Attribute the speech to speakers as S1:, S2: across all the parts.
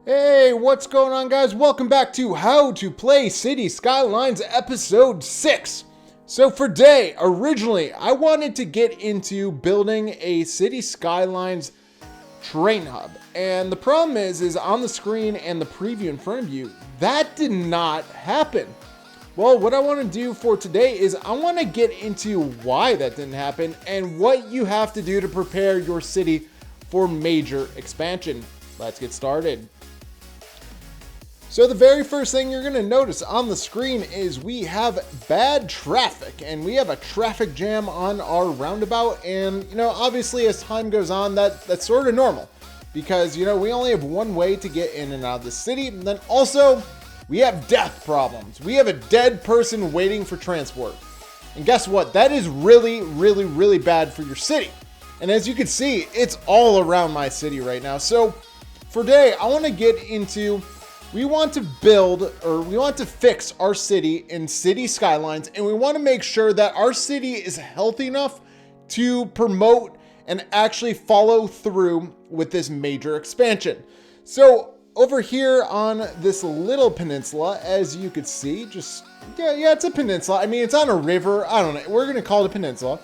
S1: Hey, what's going on, guys? Welcome back to How to Play City Skylines episode 6. So for today, originally, I wanted to get into building a City Skylines train hub. And the problem is on the screen and the preview in front of you, that did not happen. Well, what I want to do for today is I want to get into why that didn't happen and what you have to do to prepare your city for major expansion. Let's get started. So the very first thing you're going to notice on the screen is we have bad traffic, and we have a traffic jam on our roundabout. And obviously as time goes on, that's sort of normal because we only have one way to get in and out of the city. And then also we have death problems. We have a dead person waiting for transport. And guess what? That is really, really, really bad for your city. And as you can see, it's all around my city right now. So for today, I want to get into we want to fix our city in City Skylines, and we want to make sure that our city is healthy enough to promote and actually follow through with this major expansion. So over here on this little peninsula, as you could see, yeah, it's a peninsula. I mean, it's on a river. I don't know. We're going to call it a peninsula.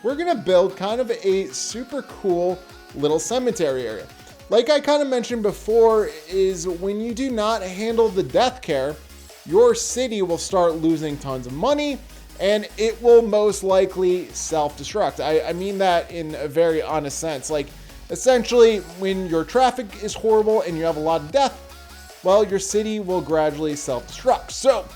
S1: We're going to build kind of a super cool little cemetery area. Like I kind of mentioned before, is when you do not handle the death care, your city will start losing tons of money and it will most likely self-destruct. I mean that in a very honest sense. Like essentially when your traffic is horrible and you have a lot of death, well, your city will gradually self-destruct. So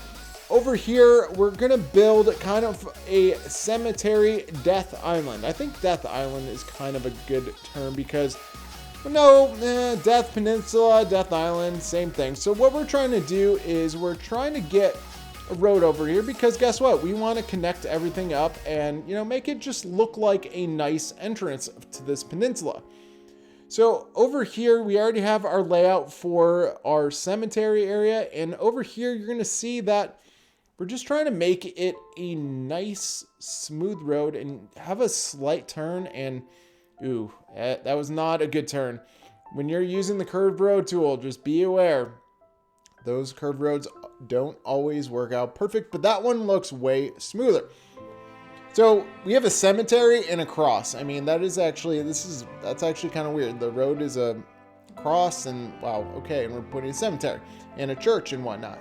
S1: over here, we're gonna build kind of a cemetery death island. I think death island is kind of a good term because Death Peninsula, Death Island, same thing. So what we're trying to do is we're trying to get a road over here because guess what? We want to connect everything up and, make it just look like a nice entrance to this peninsula. So over here, we already have our layout for our cemetery area. And over here, you're going to see that we're just trying to make it a nice, smooth road and have a slight turn. And ooh, that was not a good turn. When you're using the curved road tool, just be aware. Those curved roads don't always work out perfect, but that one looks way smoother. So we have a cemetery and a cross. I mean, that's actually kind of weird. The road is a cross and wow, okay, and we're putting a cemetery and a church and whatnot.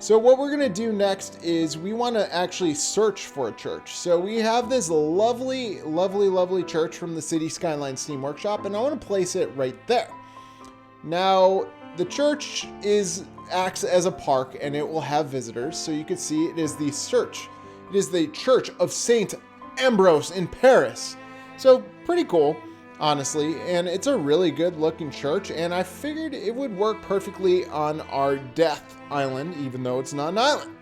S1: So what we're going to do next is we want to actually search for a church. So we have this lovely, lovely, lovely church from the City Skylines Steam Workshop, and I want to place it right there. Now, the church acts as a park, and it will have visitors. So you can see it is the church. It is the Church of Saint Ambrose in Paris. So pretty cool, honestly, and it's a really good looking church, and I figured it would work perfectly on our death island, even though it's not an island.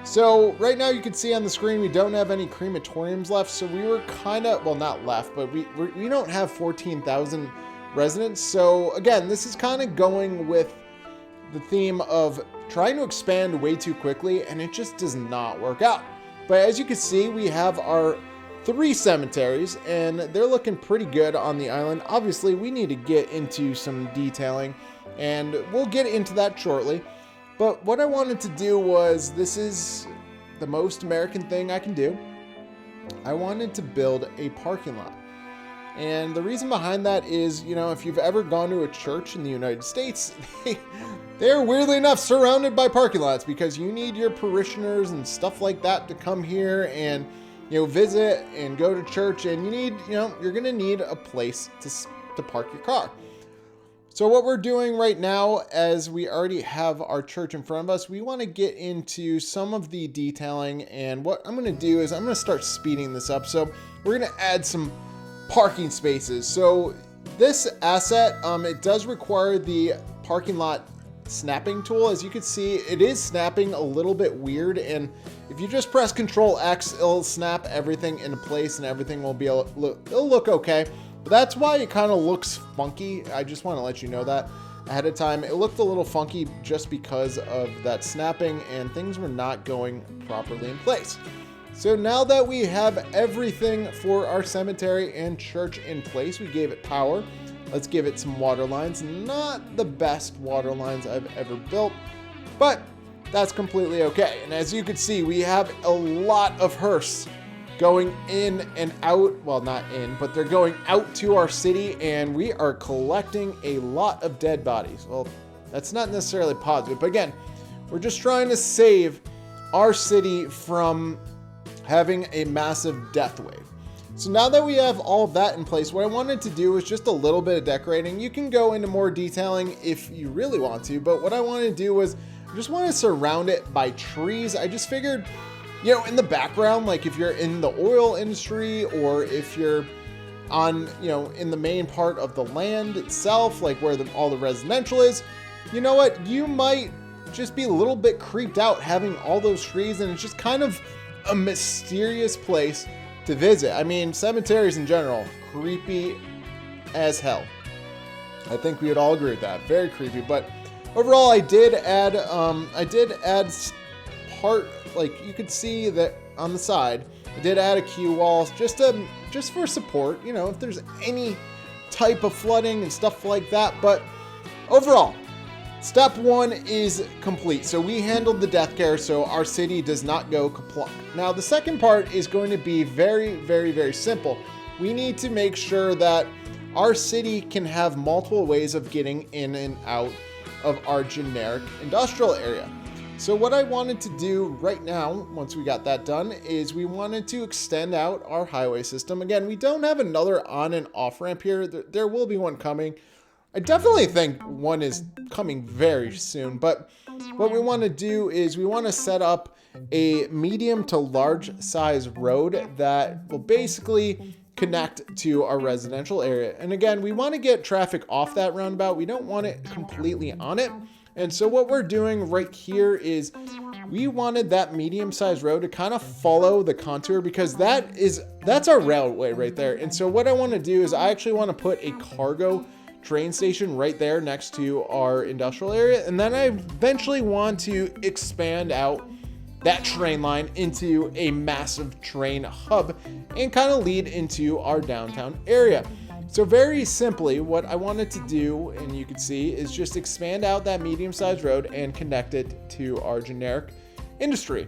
S1: So right now you can see on the screen we don't have any crematoriums left, so we were kind of, well, not left, but we don't have 14,000 residents. So again, this is kind of going with the theme of trying to expand way too quickly, and it just does not work out. But as you can see, we have our 3 cemeteries, and they're looking pretty good on the island. Obviously, we need to get into some detailing, and we'll get into that shortly. But what I wanted to do was, this is the most American thing I can do. I wanted to build a parking lot. And the reason behind that is, if you've ever gone to a church in the United States, they're weirdly enough surrounded by parking lots because you need your parishioners and stuff like that to come here and visit and go to church, and you're going to need a place to park your car. So what we're doing right now, as we already have our church in front of us, we want to get into some of the detailing, and what I'm going to do is I'm going to start speeding this up. So we're going to add some parking spaces. So this asset, it does require the parking lot snapping tool. As you can see, it is snapping a little bit weird, and if you just press Control X, it'll snap everything into place and everything will it'll look okay. But that's why it kind of looks funky. I just want to let you know that ahead of time. It looked a little funky just because of that snapping, and things were not going properly in place. So now that we have everything for our cemetery and church in place, we gave it power, Let's give it some water lines. Not the best water lines I've ever built, but that's completely okay. And as you can see, we have a lot of hearse going in and out. Well, not in, but they're going out to our city, and we are collecting a lot of dead bodies. Well, that's not necessarily positive, but again, we're just trying to save our city from having a massive death wave. So now that we have all of that in place, what I wanted to do is just a little bit of decorating. You can go into more detailing if you really want to, but what I wanted to do was I just want to surround it by trees. I just figured, you know, in the background, like if you're in the oil industry or if you're on, you know, in the main part of the land itself, like where all the residential is, you know what, you might just be a little bit creeped out having all those trees, and it's just kind of a mysterious place to visit. I mean, cemeteries in general, creepy as hell. I think we would all agree with that. Very creepy, but overall, I did add part, like you could see that on the side, I did add a queue wall just for support, you know, if there's any type of flooding and stuff like that. But overall, step 1 is complete. So we handled the death care, so our city does not go kaplunk. Now, the second part is going to be very, very, very simple. We need to make sure that our city can have multiple ways of getting in and out of our generic industrial area. So what I wanted to do right now, once we got that done, is we wanted to extend out our highway system. Again, we don't have another on and off ramp here. There will be one coming. I definitely think one is coming very soon, but what we want to do is we want to set up a medium to large size road that will basically connect to our residential area. And again, we want to get traffic off that roundabout. We don't want it completely on it. And so what we're doing right here is we wanted that medium-sized road to kind of follow the contour, because that's our railway right there. And so what I want to do is I actually want to put a cargo train station right there next to our industrial area. And then I eventually want to expand out that train line into a massive train hub and kind of lead into our downtown area. So very simply, what I wanted to do, and you can see, is just expand out that medium-sized road and connect it to our generic industry.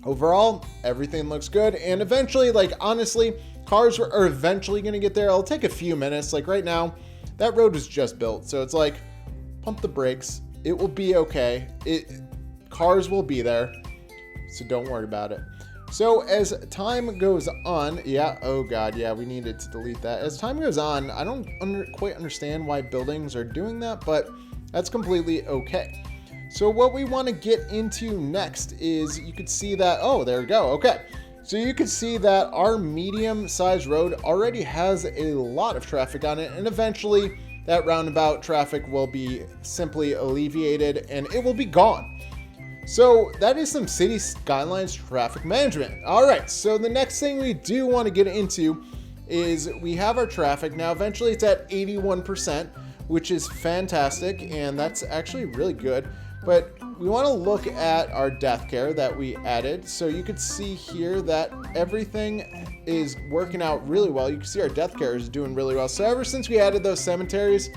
S1: Overall, everything looks good. And eventually, like honestly, cars are eventually going to get there. It'll take a few minutes. Like right now, that road was just built. So it's like, pump the brakes. It will be okay. Cars will be there. So don't worry about it. So as time goes on, oh God, we needed to delete that. As time goes on, I don't quite understand why buildings are doing that, but that's completely okay. So what we want to get into next is, you could see that, oh, there we go. Okay. So you can see that our medium-sized road already has a lot of traffic on it, and eventually that roundabout traffic will be simply alleviated and it will be gone. So that is some City Skylines traffic management. All right, so the next thing we do want to get into is we have our traffic. Now, eventually it's at 81%, which is fantastic, and that's actually really good. But we want to look at our death care that we added. So you can see here that everything is working out really well. You can see our death care is doing really well. So ever since we added those cemeteries,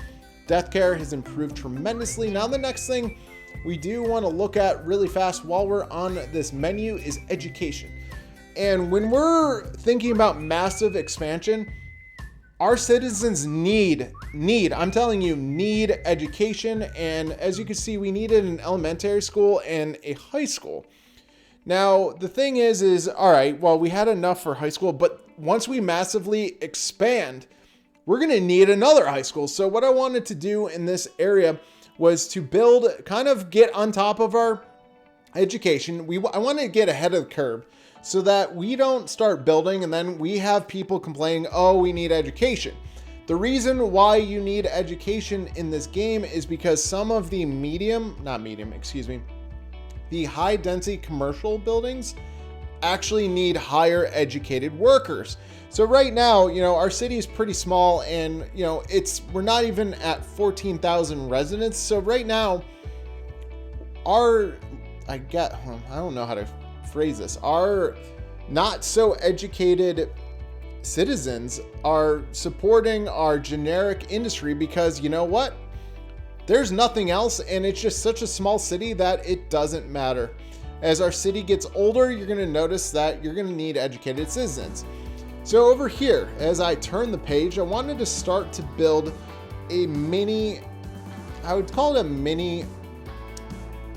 S1: death care has improved tremendously. Now the next thing we do want to look at really fast while we're on this menu is education. And when we're thinking about massive expansion, our citizens need, I'm telling you, need education. And as you can see, we needed an elementary school and a high school. Now, the thing is, all right, well, we had enough for high school, but once we massively expand, we're going to need another high school. So what I wanted to do in this area was to build, kind of get on top of our education. I want to get ahead of the curve so that we don't start building and then we have people complaining, oh, we need education. The reason why you need education in this game is because some of the the high density commercial buildings actually need higher educated workers. So right now, our city is pretty small, and we're not even at 14,000 residents. So right now, I don't know how to phrase this. Our not so educated citizens are supporting our generic industry because you know what? There's nothing else, and it's just such a small city that it doesn't matter. As our city gets older, you're going to notice that you're going to need educated citizens. So over here, as I turn the page, I wanted to start to build a mini, I would call it a mini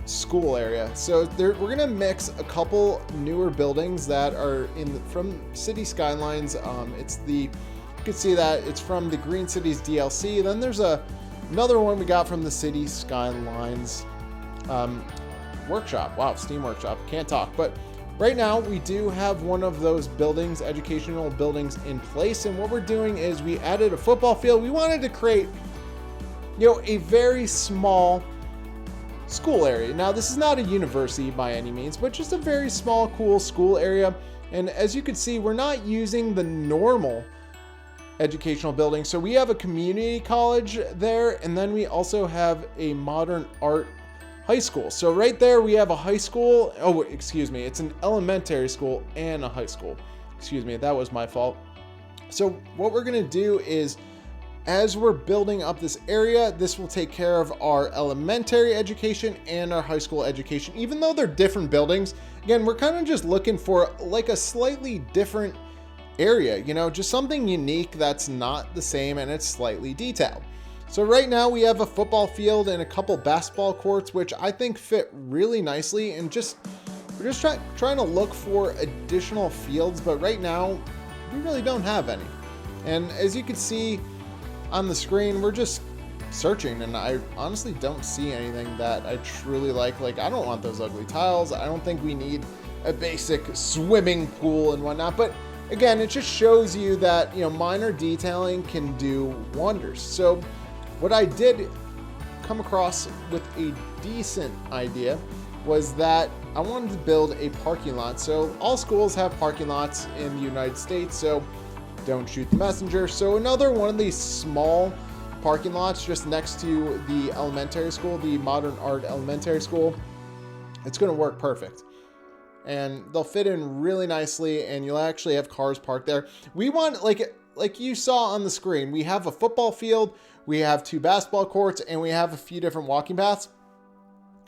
S1: school area. So we're going to mix a couple newer buildings that are from City Skylines. You can see that it's from the Green Cities DLC. Then there's another one we got from the City Skylines workshop. Wow, Steam Workshop. Can't talk. But right now we do have one of those buildings, educational buildings in place. And what we're doing is we added a football field. We wanted to create, a very small school area. Now, this is not a university by any means, but just a very small, cool school area. And as you can see, we're not using the normal educational building. So we have a community college there, and then we also have a modern art high school. So right there we have a high school. Oh, excuse me. It's an elementary school and a high school. Excuse me. That was my fault. So what we're going to do is, as we're building up this area, this will take care of our elementary education and our high school education. Even though they're different buildings, again, we're kind of just looking for like a slightly different area, just something unique that's not the same and it's slightly detailed. So right now we have a football field and a couple basketball courts, which I think fit really nicely. And we're just trying to look for additional fields, but right now we really don't have any. And as you can see on the screen, we're just searching, and I honestly don't see anything that I truly like. Like, I don't want those ugly tiles. I don't think we need a basic swimming pool and whatnot. But again, it just shows you that, minor detailing can do wonders. So what I did come across with a decent idea was that I wanted to build a parking lot. So all schools have parking lots in the United States, so don't shoot the messenger. So another one of these small parking lots just next to the elementary school, the modern art elementary school, it's going to work perfect. And they'll fit in really nicely, and you'll actually have cars parked there. We want, like you saw on the screen, we have a football field, we have 2 basketball courts, and we have a few different walking paths.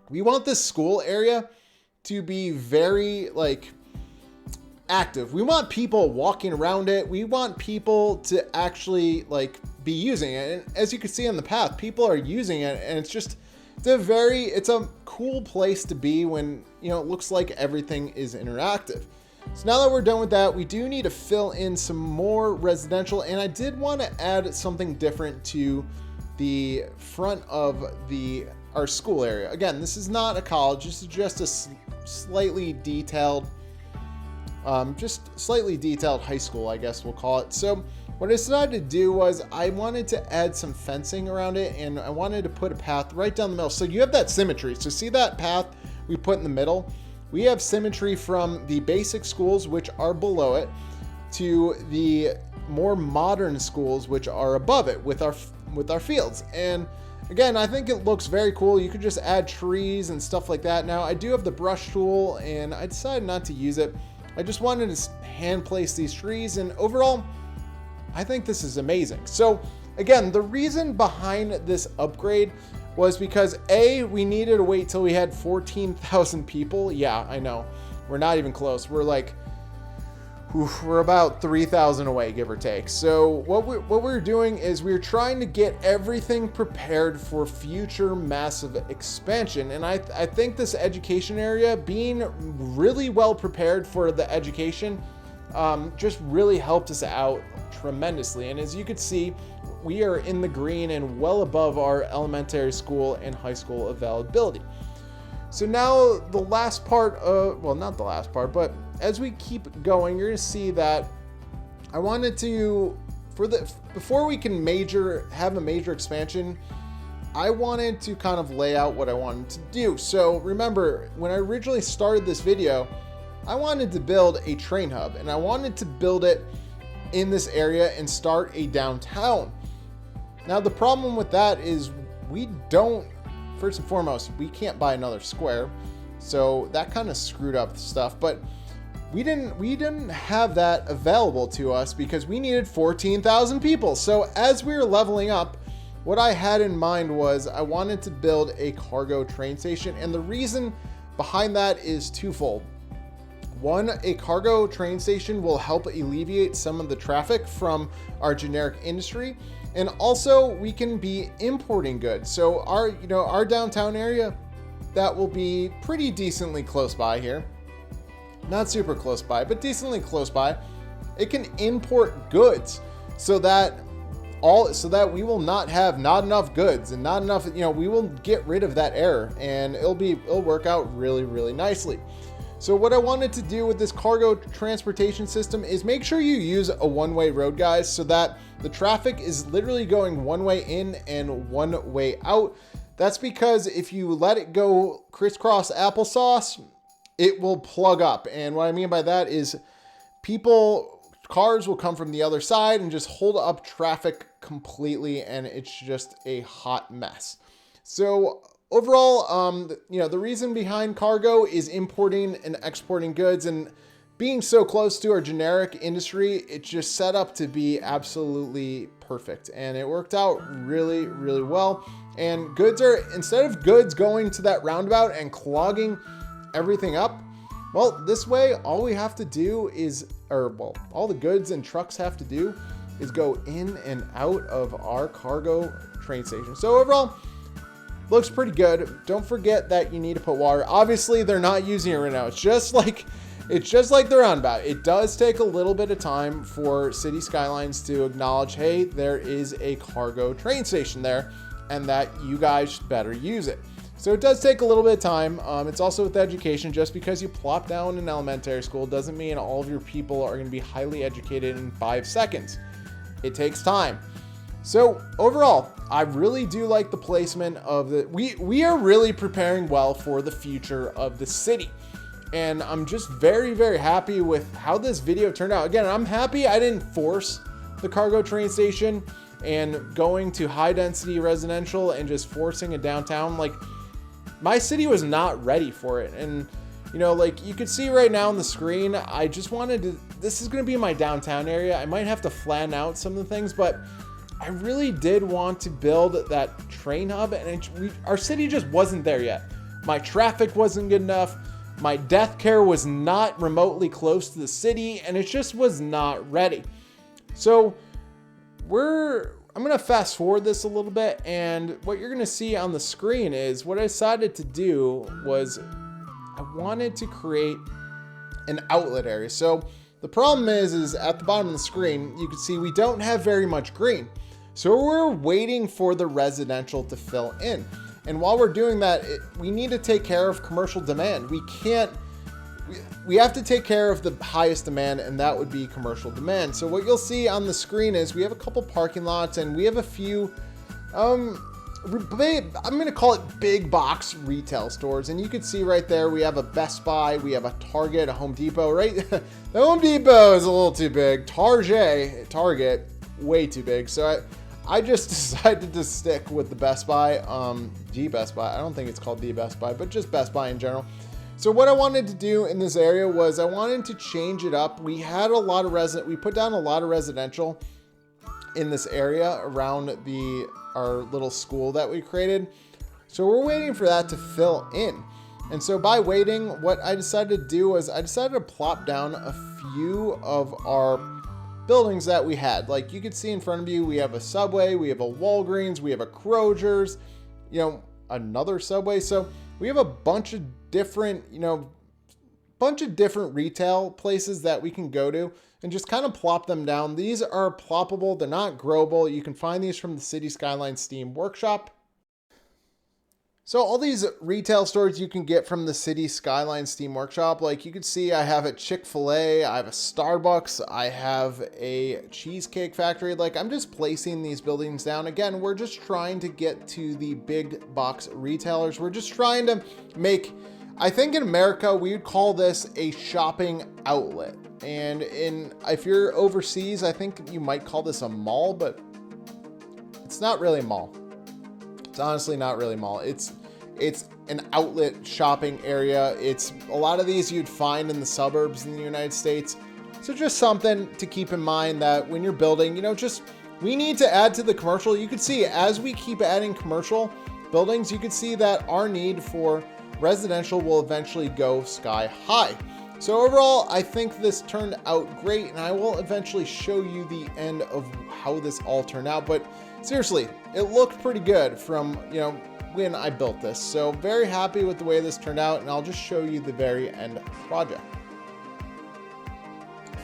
S1: We want this school area to be very, active. We want people walking around it. We want people to actually be using it. And as you can see on the path, people are using it, and it's a cool place to be when, it looks like everything is interactive. So now that we're done with that, we do need to fill in some more residential, and I did want to add something different to the front of our school area. Again, this is not a college. This is just a slightly detailed high school, I guess we'll call it. So what I decided to do was I wanted to add some fencing around it, and I wanted to put a path right down the middle. So you have that symmetry. So see that path we put in the middle? We have symmetry from the basic schools, which are below it, to the more modern schools, which are above it with our fields. And again, I think it looks very cool. You could just add trees and stuff like that. Now, I do have the brush tool, and I decided not to use it. I just wanted to hand place these trees, and overall, I think this is amazing. So again, the reason behind this upgrade was because we needed to wait till we had 14,000 people. Yeah, I know. We're not even close. We're about 3,000 away, give or take. So what we're doing is we're trying to get everything prepared for future massive expansion. And I think this education area, being really well prepared for the education, just really helped us out tremendously. And as you can see, we are in the green and well above our elementary school and high school availability. So now the last part of, well, not the last part, but as we keep going, you're going to see that I wanted to, before we can have a major expansion, I wanted to kind of lay out what I wanted to do. So remember, when I originally started this video, I wanted to build a train hub, and I wanted to build it in this area and start a downtown. Now, the problem with that is first and foremost, we can't buy another square. So that kind of screwed up stuff. But we didn't have that available to us because we needed 14,000 people. So as we were leveling up, what I had in mind was I wanted to build a cargo train station, and the reason behind that is twofold. One, a cargo train station will help alleviate some of the traffic from our generic industry, and also we can be importing goods. So our downtown area, that will be pretty decently close by here. Not super close by, but decently close by. It can import goods so that we will not have not enough goods and not enough, we will get rid of that error, and it'll work out really, really nicely. So what I wanted to do with this cargo transportation system is make sure you use a one-way road, guys, so that the traffic is literally going one way in and one way out. That's because if you let it go crisscross applesauce, it will plug up. And what I mean by that is cars will come from the other side and just hold up traffic completely, and it's just a hot mess. So overall, the reason behind cargo is importing and exporting goods, and being so close to our generic industry, it's just set up to be absolutely perfect. And it worked out really, really well. And instead of goods going to that roundabout and clogging everything up, well, this way, all we have to do is, all the goods and trucks have to do is go in and out of our cargo train station. So overall, looks pretty good. Don't forget that you need to put water. Obviously, they're not using it right now. It's just like the roundabout. It does take a little bit of time for City Skylines to acknowledge, hey, there is a cargo train station there, and that you guys better use it. So it does take a little bit of time. It's also with education. Just because you plop down in elementary school doesn't mean all of your people are going to be highly educated in 5 seconds. It takes time. So overall, I really do like the placement of we are really preparing well for the future of the city. And I'm just very, very happy with how this video turned out. Again, I'm happy I didn't force the cargo train station and going to high density residential and just forcing a downtown. Like, my city was not ready for it. And like you could see right now on the screen, I just wanted to, this is going to be my downtown area. I might have to flatten out some of the things, but I really did want to build that train hub, and our city just wasn't there yet. My traffic wasn't good enough. My death care was not remotely close to the city, and it just was not ready. So I'm going to fast forward this a little bit, and what you're going to see on the screen is what I decided to do was I wanted to create an outlet area. So the problem is at the bottom of the screen, you can see we don't have very much green. So we're waiting for the residential to fill in. And while we're doing that, we need to take care of commercial demand. We have to take care of the highest demand, and that would be commercial demand. So what you'll see on the screen is we have a couple parking lots, and we have a few, I'm going to call it big box retail stores. And you can see right there, we have a Best Buy, we have a Target, a Home Depot, right? The Home Depot is a little too big. Target, way too big. So I just decided to stick with the Best Buy, the Best Buy. I don't think it's called the Best Buy, but just Best Buy in general. So what I wanted to do in this area was I wanted to change it up. We had we put down a lot of residential in this area around our little school that we created. So we're waiting for that to fill in. And so by waiting, what I decided to do was I decided to plop down a few of our buildings that we had. Like you could see in front of you, we have a Subway, we have a Walgreens, we have a Kroger's, another Subway. So we have a bunch of different retail places that we can go to and just kind of plop them down. These are ploppable. They're not growable. You can find these from the City Skylines Steam Workshop. So all these retail stores you can get from the City Skylines Steam Workshop. Like you can see, I have a Chick-fil-A, I have a Starbucks, I have a Cheesecake Factory. Like I'm just placing these buildings down. Again, we're just trying to get to the big box retailers. We're just trying to make, I think in America, we would call this a shopping outlet. And if you're overseas, I think you might call this a mall, but it's not really a mall. It's honestly not really a mall. It's It's an outlet shopping area. It's a lot of these you'd find in the suburbs in the United States. So just something to keep in mind that when you're building, you know, just we need to add to the commercial. You can see as we keep adding commercial buildings, you can see that our need for residential will eventually go sky high. So overall, I think this turned out great, and I will eventually show you the end of how this all turned out. But seriously, it looked pretty good from, you know, when I built this. So very happy with the way this turned out, and I'll just show you the very end of the project.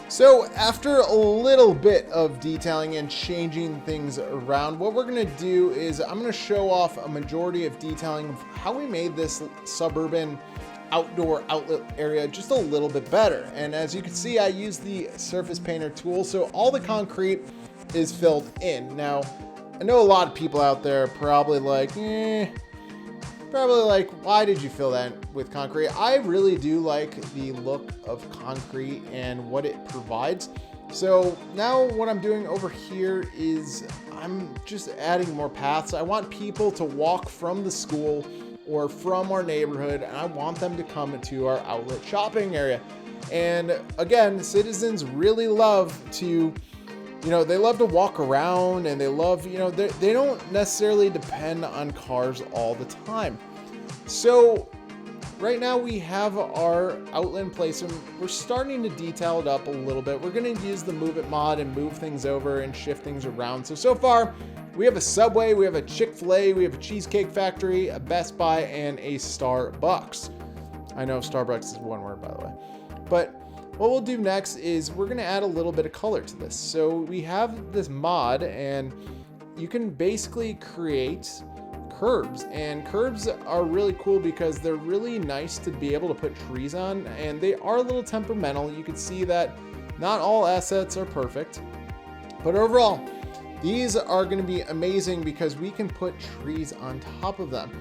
S1: So after a little bit of detailing and changing things around, what we're going to do is I'm going to show off a majority of detailing of how we made this suburban outdoor outlet area just a little bit better. And as you can see, I used the surface painter tool, so all the concrete is filled in. Now, I know a lot of people out there are probably like, why did you fill that with concrete? I really do like the look of concrete and what it provides. So now what I'm doing over here is I'm just adding more paths. I want people to walk from the school or from our neighborhood, and I want them to come to our outlet shopping area. And again, citizens really love to, you know, they love to walk around, and they love, you know, they don't necessarily depend on cars all the time. So right now we have our outlet in place, and we're starting to detail it up a little bit. We're going to use the Move It mod and move things over and shift things around. So far, we have a Subway, we have a Chick-fil-A, we have a Cheesecake Factory, a Best Buy, and a Starbucks. I know Starbucks is one word, by the way. But what we'll do next is we're going to add a little bit of color to this. So we have this mod, and you can basically create curbs, and curbs are really cool because they're really nice to be able to put trees on, and they are a little temperamental. You can see that not all assets are perfect, but overall these are going to be amazing because we can put trees on top of them.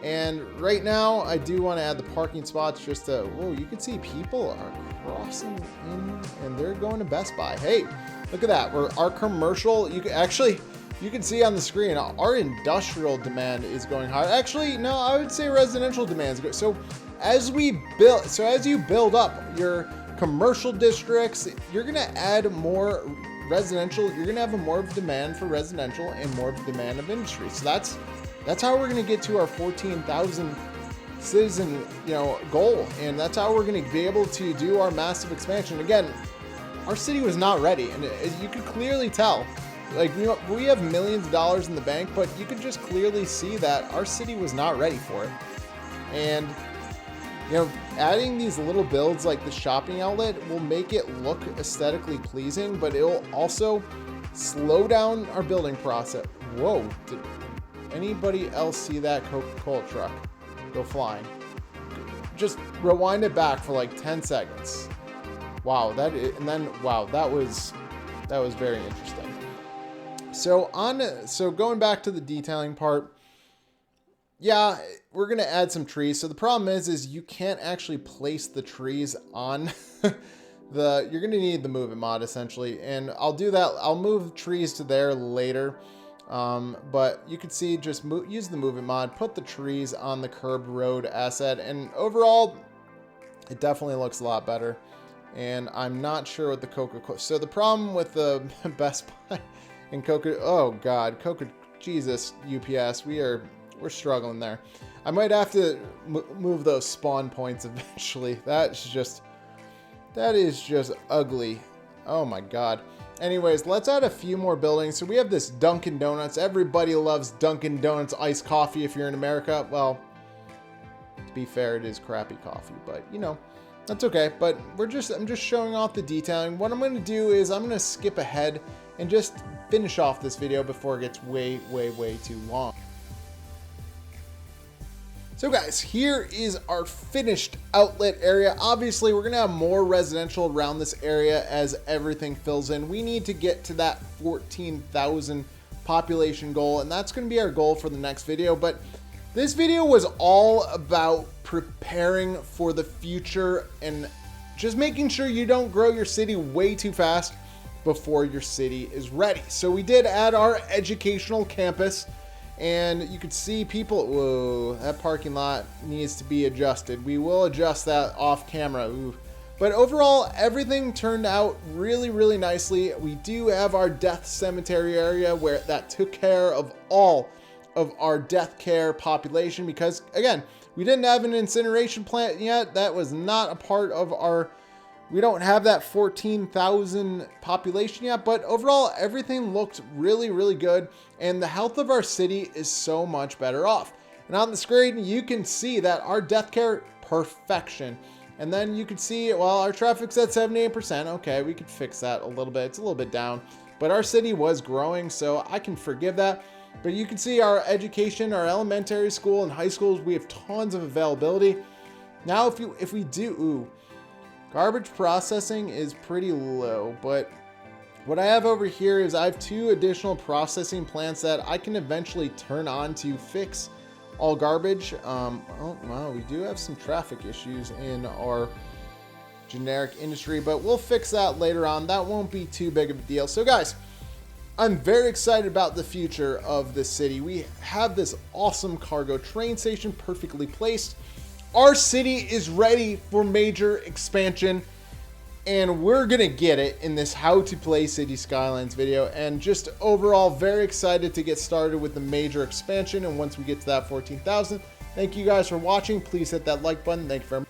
S1: And right now I do want to add the parking spots just to, whoa, you can see people are crossing in and they're going to Best Buy. Hey, look at that. Our commercial, you can see on the screen, our industrial demand is going higher. Actually, no, I would say residential demand is good. So as you build up your commercial districts, you're going to add more residential. You're going to have more of demand for residential and more of demand of industry. So that's how we're going to get to our 14,000 citizen, you know, goal. And that's how we're going to be able to do our massive expansion. Again, our city was not ready, and as you could clearly tell. Like, you know, we have millions of dollars in the bank, but you could just clearly see that our city was not ready for it. And, you know, adding these little builds like the shopping outlet will make it look aesthetically pleasing, but it'll also slow down our building process. Whoa, did anybody else see that Coca-Cola truck go flying? Just rewind it back for like 10 seconds. Wow, that was very interesting. So going back to the detailing part, yeah, we're going to add some trees. So the problem is you can't actually place the trees on you're going to need the Move It mod essentially. And I'll do that. I'll move trees to there later. But you can see, just use the Move It mod, put the trees on the curb road asset. And overall, it definitely looks a lot better. And I'm not sure what the Coca-Cola. So the problem with the Best Buy and Jesus, UPS, we're struggling there. I might have to move those spawn points eventually. That is just ugly. Oh my God. Anyways, let's add a few more buildings. So we have this Dunkin' Donuts. Everybody loves Dunkin' Donuts iced coffee if you're in America. Well, to be fair, it is crappy coffee, but you know, that's okay. But I'm just showing off the detailing. What I'm going to do is I'm going to skip ahead and just finish off this video before it gets way too long. So guys, here is our finished outlet area. Obviously, we're gonna have more residential around this area as everything fills in. We need to get to that 14,000 population goal, and that's gonna be our goal for the next video. But this video was all about preparing for the future and just making sure you don't grow your city way too fast before your city is ready. So we did add our educational campus, And you could see people, whoa, that parking lot needs to be adjusted. We will adjust that off camera. Ooh. But overall, everything turned out really, really nicely. We do have our death cemetery area where that took care of all of our death care population, because again, we didn't have an incineration plant yet. That was not a part of our, we don't have that 14,000 population yet, but overall everything looked really, really good, and the health of our city is so much better off. And on the screen you can see that our death care, perfection. And then you can see, well, our traffic's at 78%. Okay, we could fix that a little bit. It's a little bit down, but our city was growing, so I can forgive that. But you can see our education, our elementary school and high schools, we have tons of availability. Now, if we do, ooh, garbage processing is pretty low, but what I have over here is I have 2 additional processing plants that I can eventually turn on to fix all garbage. Oh, wow, we do have some traffic issues in our generic industry, but we'll fix that later on. That won't be too big of a deal. So guys, I'm very excited about the future of this city. We have this awesome cargo train station perfectly placed. Our city is ready for major expansion, and we're gonna get it in this how to play City Skylines video. And just overall very excited to get started with the major expansion. And once we get to that 14,000, thank you guys for watching. Please hit that like button. Thank you very much.